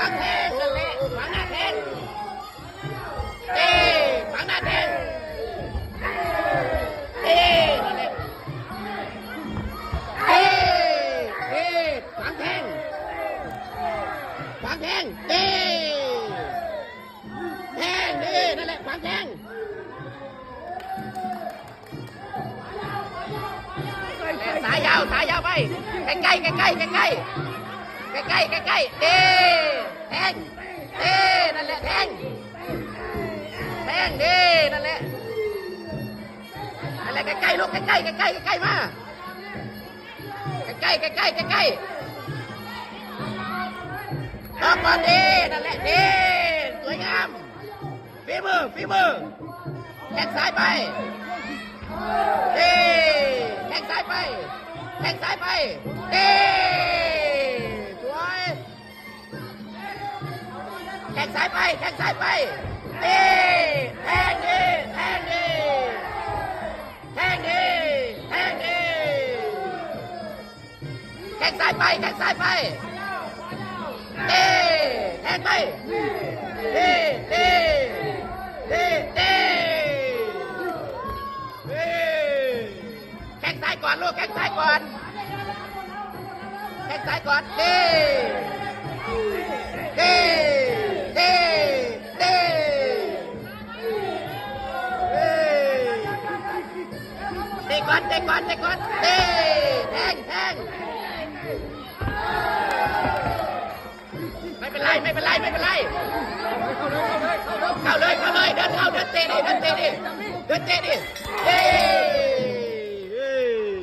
างแทงนั่นแหละขวางหน้าแทงเต้ขวางหน้าแทงเต้นั่นแหละเต้ขวางแทงขวางแทงเต้แทงเต้นั่นแหละขวางแทงสายยาวไปใกล้ๆเต้แทงเต้นั่นแหละแทงเต้นั่นแหละใกล้ๆลูกใกล้ๆมาใกล้ต่อก่อนดีนั่นแหละดีสวยงามฝีมือแข้งซ้ายไปดีแข้งซ้ายไปดีสวยแข้งซ้ายไปดีแทงดีแข้งซ้ายไปเต้แทงไปเแข้งซ้ายก่อนลูกแข้งซ้ายก่อนเตะก่อนแทงไม่เป็นไรเข้าเลยเดินเตะดิเดินเตะดิ